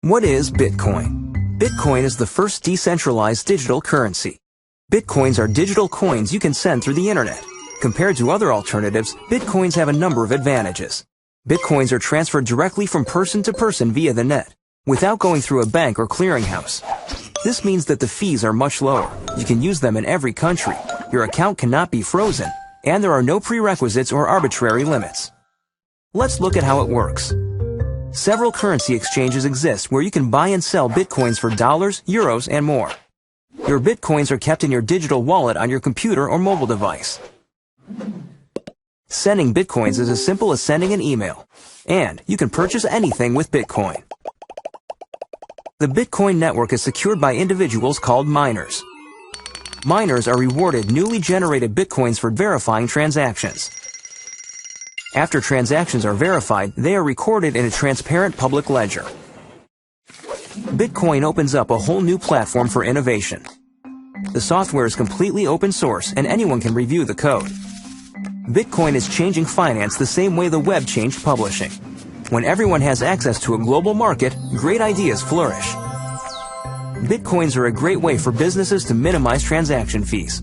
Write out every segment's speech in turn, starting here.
What is Bitcoin? Bitcoin is the first decentralized digital currency. Bitcoins are digital coins you can send through the internet. Compared to other alternatives, Bitcoins have a number of advantages. Bitcoins are transferred directly from person to person via the net, without going through a bank or clearinghouse. This means that the fees are much lower. You can use them in every country. Your account cannot be frozen, and there are no prerequisites or arbitrary limits. Let's look at how it works. Several currency exchanges exist where you can buy and sell Bitcoins for dollars, euros, and more. Your Bitcoins are kept in your digital wallet on your computer or mobile device. Sending Bitcoins is as simple as sending an email, and you can purchase anything with Bitcoin. The Bitcoin network is secured by individuals called miners. Miners are rewarded newly generated Bitcoins for verifying transactions. After transactions are verified, they are recorded in a transparent public ledger. Bitcoin opens up a whole new platform for innovation. The software is completely open source and anyone can review the code. Bitcoin is changing finance the same way the web changed publishing. When everyone has access to a global market, great ideas flourish. Bitcoins are a great way for businesses to minimize transaction fees.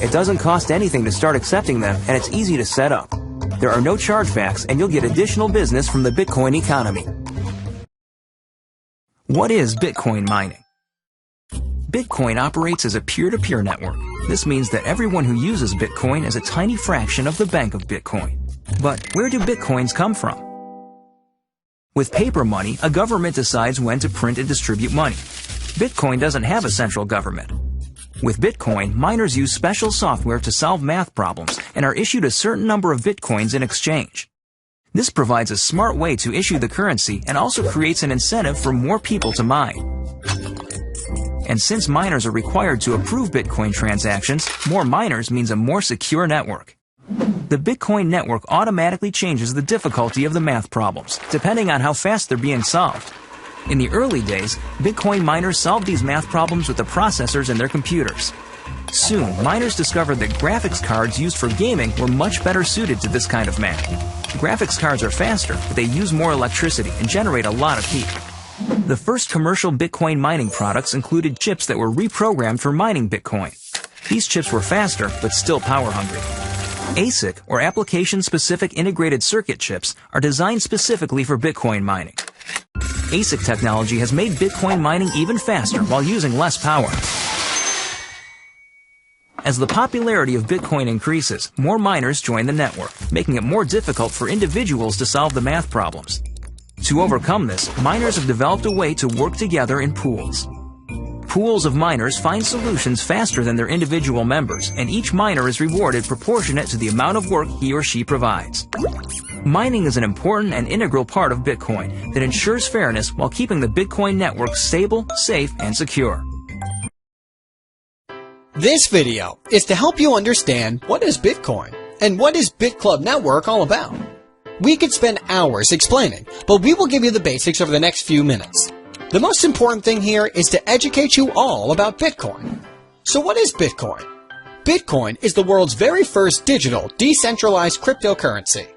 It doesn't cost anything to start accepting them, and it's easy to set up. There are no chargebacks, and you'll get additional business from the Bitcoin economy. What is Bitcoin mining? Bitcoin operates as a peer-to-peer network. This means that everyone who uses Bitcoin is a tiny fraction of the bank of Bitcoin. But where do Bitcoins come from? With paper money, a government decides when to print and distribute money. Bitcoin doesn't have a central government. With Bitcoin, miners use special software to solve math problems and are issued a certain number of Bitcoins in exchange. This provides a smart way to issue the currency and also creates an incentive for more people to mine. And since miners are required to approve Bitcoin transactions, more miners means a more secure network. The Bitcoin network automatically changes the difficulty of the math problems, depending on how fast they're being solved. In the early days, Bitcoin miners solved these math problems with the processors in their computers. Soon, miners discovered that graphics cards used for gaming were much better suited to this kind of math. Graphics cards are faster, but they use more electricity and generate a lot of heat. The first commercial Bitcoin mining products included chips that were reprogrammed for mining Bitcoin. These chips were faster, but still power-hungry. ASIC, or Application-Specific Integrated Circuit chips, are designed specifically for Bitcoin mining. ASIC technology has made Bitcoin mining even faster while using less power. As the popularity of Bitcoin increases, more miners join the network, making it more difficult for individuals to solve the math problems. To overcome this, miners have developed a way to work together in pools. Pools of miners find solutions faster than their individual members, and each miner is rewarded proportionate to the amount of work he or she provides. Mining is an important and integral part of Bitcoin that ensures fairness while keeping the Bitcoin network stable, safe, and secure. This video is to help you understand what is Bitcoin and what is Bitclub network all about. We could spend hours explaining, but we will give you the basics over the next few minutes. The most important thing here is to educate you all about Bitcoin. So what is Bitcoin? Bitcoin is the world's very first digital, decentralized cryptocurrency.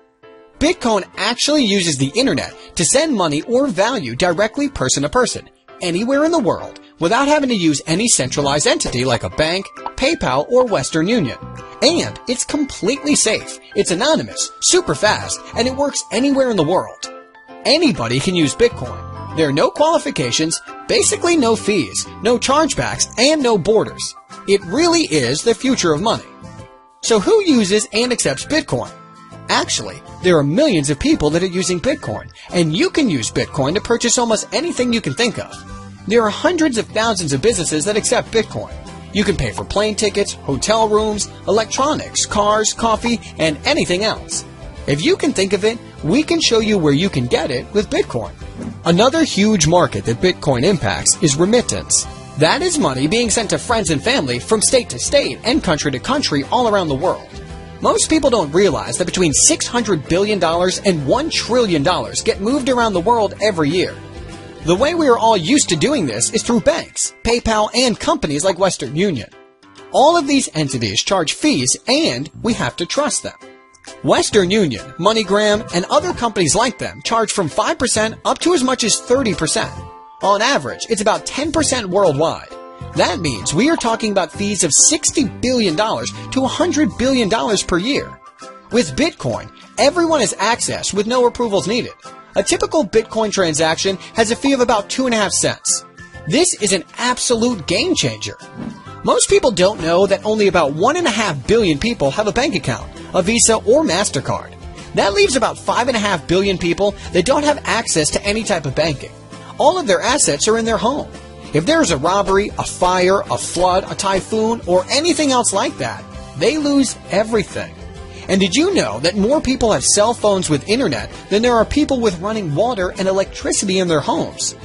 Bitcoin actually uses the internet to send money or value directly person to person, anywhere in the world, without having to use any centralized entity like a bank, PayPal, or Western Union. And it's completely safe, it's anonymous, super fast, and it works anywhere in the world. Anybody can use Bitcoin. There are no qualifications, basically no fees, no chargebacks, and no borders. It really is the future of money. So who uses and accepts Bitcoin? Actually, there are millions of people that are using Bitcoin, and you can use Bitcoin to purchase almost anything you can think of. There are hundreds of thousands of businesses that accept Bitcoin. You can pay for plane tickets, hotel rooms, electronics, cars, coffee, and anything else. If you can think of it, we can show you where you can get it with Bitcoin. Another huge market that Bitcoin impacts is remittance. That is money being sent to friends and family from state to state and country to country all around the world. Most people don't realize that between $600 billion and $1 trillion get moved around the world every year. The way we are all used to doing this is through banks, PayPal, and companies like Western Union. All of these entities charge fees, and we have to trust them. Western Union, MoneyGram, and other companies like them charge from 5% up to as much as 30%. On average, it's about 10% worldwide. That means we are talking about fees of $60 billion to $100 billion per year. With Bitcoin, everyone has access with no approvals needed. A typical Bitcoin transaction has a fee of about 2.5 cents. This is an absolute game changer. Most people don't know that only about 1.5 billion people have a bank account, a Visa or MasterCard. That leaves about 5.5 billion people that don't have access to any type of banking. All of their assets are in their home. If there is a robbery, a fire, a flood, a typhoon, or anything else like that, they lose everything. And did you know that more people have cell phones with internet than there are people with running water and electricity in their homes?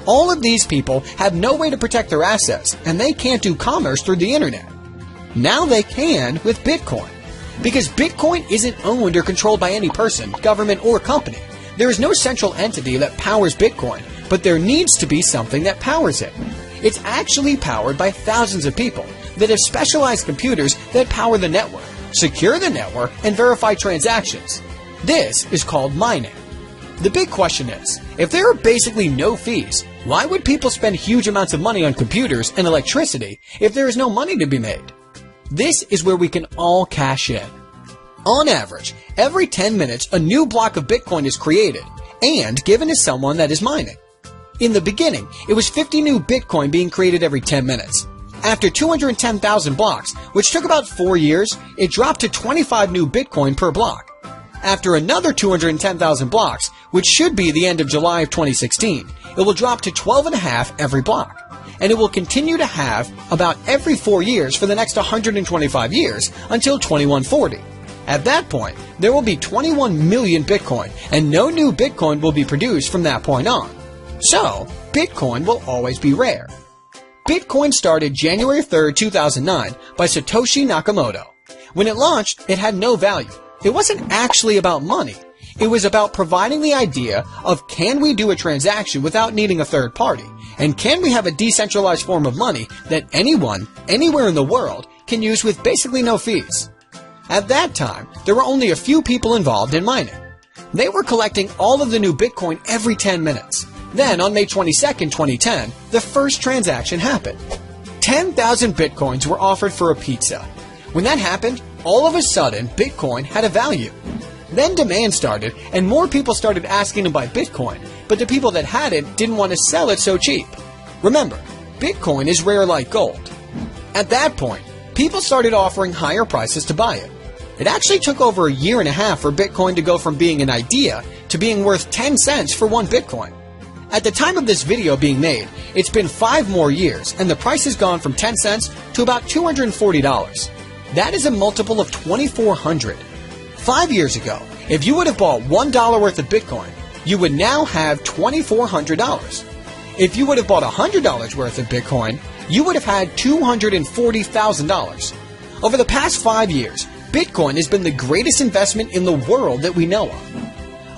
All of these people have no way to protect their assets, and they can't do commerce through the internet. Now they can with Bitcoin. Because Bitcoin isn't owned or controlled by any person, government, or company. There is no central entity that powers Bitcoin, but there needs to be something that powers it. It's actually powered by thousands of people that have specialized computers that power the network, secure the network, and verify transactions. This is called mining. The big question is, if there are basically no fees, why would people spend huge amounts of money on computers and electricity if there is no money to be made? This is where we can all cash in. On average, every 10 minutes a new block of Bitcoin is created and given to someone that is mining. In the beginning, it was 50 new Bitcoin being created every 10 minutes. After 210,000 blocks, which took about 4 years, it dropped to 25 new Bitcoin per block. After another 210,000 blocks, which should be the end of July of 2016, it will drop to 12.5 every block. And it will continue to have about every 4 years for the next 125 years until 2140. At that point, there will be 21 million Bitcoin, and no new Bitcoin will be produced from that point on. So, Bitcoin will always be rare. Bitcoin started January 3rd, 2009 by Satoshi Nakamoto. When it launched, it had no value. It wasn't actually about money. It was about providing the idea of can we do a transaction without needing a third party? And can we have a decentralized form of money that anyone, anywhere in the world, can use with basically no fees? At that time, there were only a few people involved in mining. They were collecting all of the new Bitcoin every 10 minutes. Then, on May 22nd, 2010, the first transaction happened. 10,000 Bitcoins were offered for a pizza. When that happened, all of a sudden, Bitcoin had a value. Then demand started, and more people started asking to buy Bitcoin, but the people that had it didn't want to sell it so cheap. Remember, Bitcoin is rare like gold. At that point, people started offering higher prices to buy it. It actually took over a year and a half for Bitcoin to go from being an idea to being worth 10 cents for one Bitcoin. At the time of this video being made, it's been 5 more years, and the price has gone from 10 cents to about $240. That is a multiple of 2,400. 5 years ago, if you would have bought $1 worth of Bitcoin, you would now have $2,400. If you would have bought $100 worth of Bitcoin, you would have had $240,000. Over the past 5 years, Bitcoin has been the greatest investment in the world that we know of.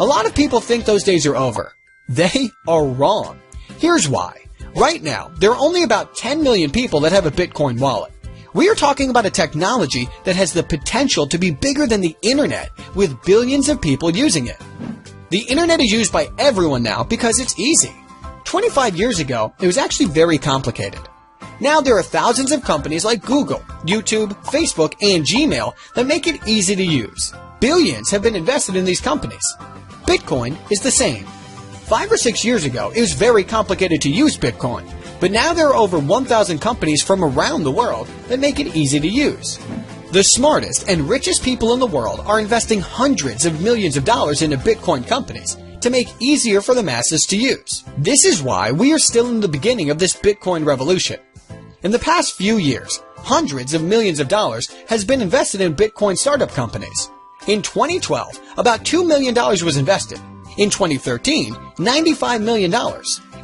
A lot of people think those days are over. They are wrong. Here's why. Right now, there are only about 10 million people that have a Bitcoin wallet. We are talking about a technology that has the potential to be bigger than the internet, with billions of people using it. The internet is used by everyone now because it's easy. 25 years ago, it was actually very complicated. Now there are thousands of companies like Google, YouTube, Facebook, and Gmail that make it easy to use. Billions have been invested in these companies. Bitcoin is the same. 5 or 6 years ago, it was very complicated to use Bitcoin, but now there are over 1,000 companies from around the world that make it easy to use. The smartest and richest people in the world are investing hundreds of millions of dollars into Bitcoin companies to make it easier for the masses to use. This is why we are still in the beginning of this Bitcoin revolution. In the past few years, hundreds of millions of dollars has been invested in Bitcoin startup companies. In 2012, about $2 million was invested. In 2013, $95 million.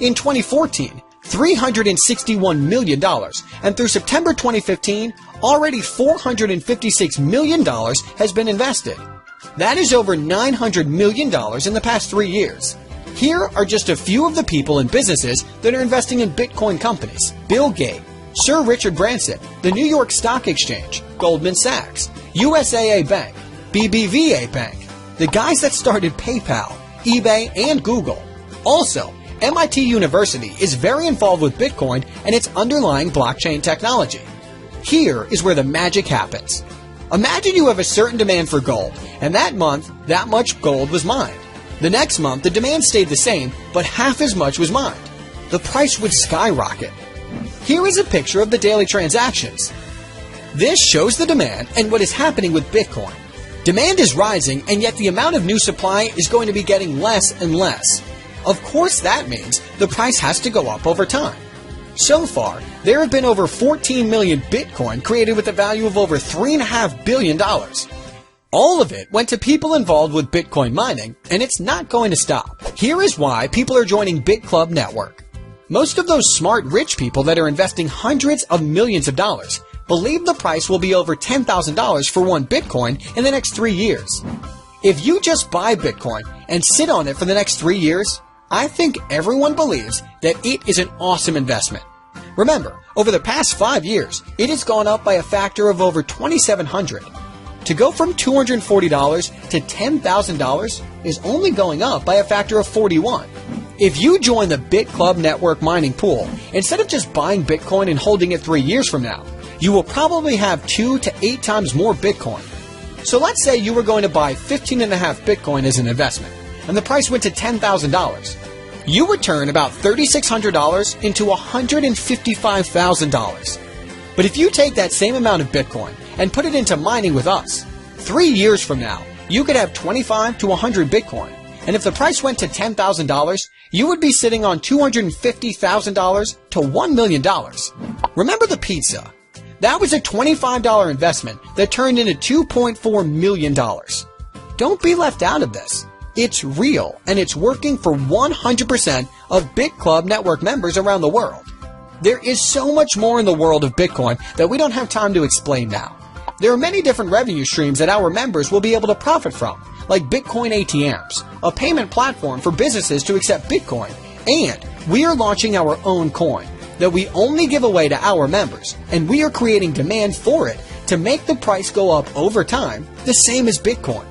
In 2014, $361 million. And through September 2015, already $456 million has been invested. That is over $900 million in the past 3 years. Here are just a few of the people and businesses that are investing in Bitcoin companies. Bill Gates, Sir Richard Branson, the New York Stock Exchange, Goldman Sachs, USAA Bank, BBVA Bank, the guys that started PayPal, eBay, and Google. Also, MIT University is very involved with Bitcoin and its underlying blockchain technology. Here is where the magic happens. Imagine you have a certain demand for gold, and that month, that much gold was mined. The next month, the demand stayed the same, but half as much was mined. The price would skyrocket. Here is a picture of the daily transactions. This shows the demand and what is happening with Bitcoin. Demand is rising, and yet the amount of new supply is going to be getting less and less. Of course, that means the price has to go up over time. So far, there have been over 14 million Bitcoin created with a value of over $3.5 billion. All of it went to people involved with Bitcoin mining, and it's not going to stop. Here is why people are joining Bitclub network. Most of those smart rich people that are investing hundreds of millions of dollars believe the price will be over $10,000 for one Bitcoin in the next 3 years. If you just buy Bitcoin and sit on it for the next 3 years, I think everyone believes that it is an awesome investment. Remember, over the past 5 years, it has gone up by a factor of over 2,700. To go from $240 to $10,000 is only going up by a factor of 41. If you join the Bitclub network mining pool, instead of just buying Bitcoin and holding it 3 years from now, you will probably have 2 to 8 times more Bitcoin. So let's say you were going to buy 15.5 Bitcoin as an investment, and the price went to $10,000. You would turn about $3,600 into $155,000. But if you take that same amount of Bitcoin and put it into mining with us, 3 years from now, you could have 25 to 100 Bitcoin. And if the price went to $10,000, you would be sitting on $250,000 to $1 million. Remember the pizza? That was a $25 investment that turned into $2.4 million. Don't be left out of this. It's real, and it's working for 100% of Bitclub network members around the world. There is so much more in the world of Bitcoin that we don't have time to explain now. There are many different revenue streams that our members will be able to profit from, like Bitcoin ATMs, a payment platform for businesses to accept Bitcoin, and we are launching our own coin that we only give away to our members, and we are creating demand for it to make the price go up over time, the same as Bitcoin.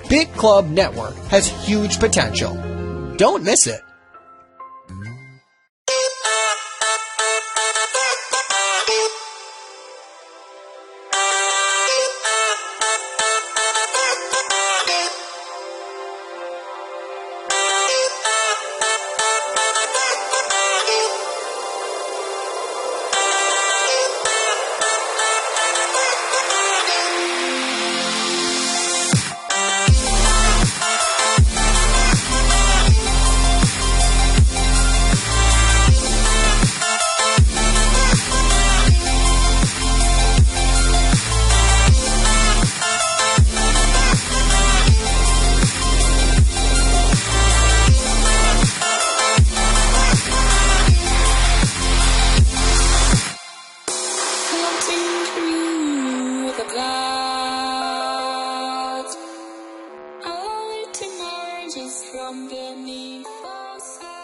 Bitclub Network has huge potential. Don't miss it. Clouds, I to emerge from beneath the sky.